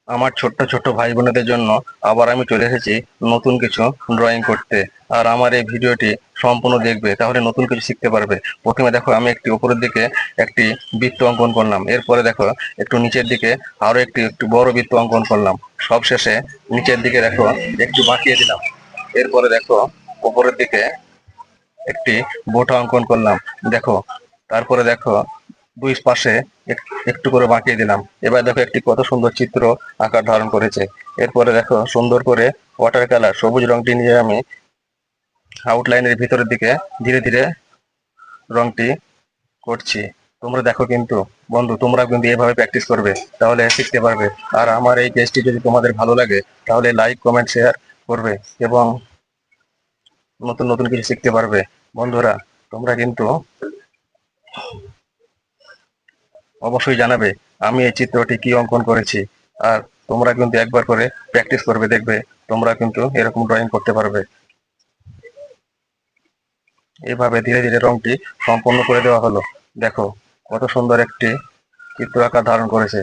আমার ছোট্ট ছোট্ট ভাই বোনেদের জন্য আবার আমি চলে এসেছি নতুন কিছু ড্রয়িং করতে। আর আমার এই ভিডিওটি সম্পূর্ণ দেখবে, তাহলে নতুন কিছু শিখতে পারবে। প্রথমে দেখো আমি একটি উপরের দিকে একটি বৃত্ত অঙ্কন করলাম, এরপরে দেখো একটু নিচের দিকে আরো একটি একটু বড় বৃত্ত অঙ্কন করলাম, সবশেষে নিচের দিকে দেখো একটু বাঁকিয়ে দিলাম। এরপরে দেখো উপরের দিকে একটি বোটা অঙ্কন করলাম, দেখো। তারপরে দেখো দুই পাশে একটু করে বাঁকিয়ে দিলাম। এবার দেখো একটি কত সুন্দর চিত্র আকার ধারণ করেছে। এরপরে দেখো সুন্দর করে ওয়াটার কালার সবুজ রংটি নিয়ে আমি আউটলাইনের ভিতরের দিকে ধীরে ধীরে রংটি করছি। তোমরা দেখো কিন্তু বন্ধু, তোমরা কিন্তু এভাবে প্র্যাকটিস করবে, তাহলে শিখতে পারবে। আর আমার এই পেজটি যদি তোমাদের ভালো লাগে তাহলে লাইক কমেন্ট শেয়ার করবে এবং নতুন নতুন কিছু শিখতে পারবে। বন্ধুরা, তোমরা কিন্তু অবশ্যই জানাবে আমি এই চিত্রটি কি অঙ্কন করেছি। আর তোমরা কিন্তু একবার করে প্র্যাকটিস করবে, দেখবে তোমরা কিন্তু এরকম ড্রয়িং করতে পারবে। এভাবে ধীরে ধীরে রংটি সম্পন্ন করে দেওয়া হলো। দেখো কত সুন্দর একটি চিত্র আকার ধারণ করেছে।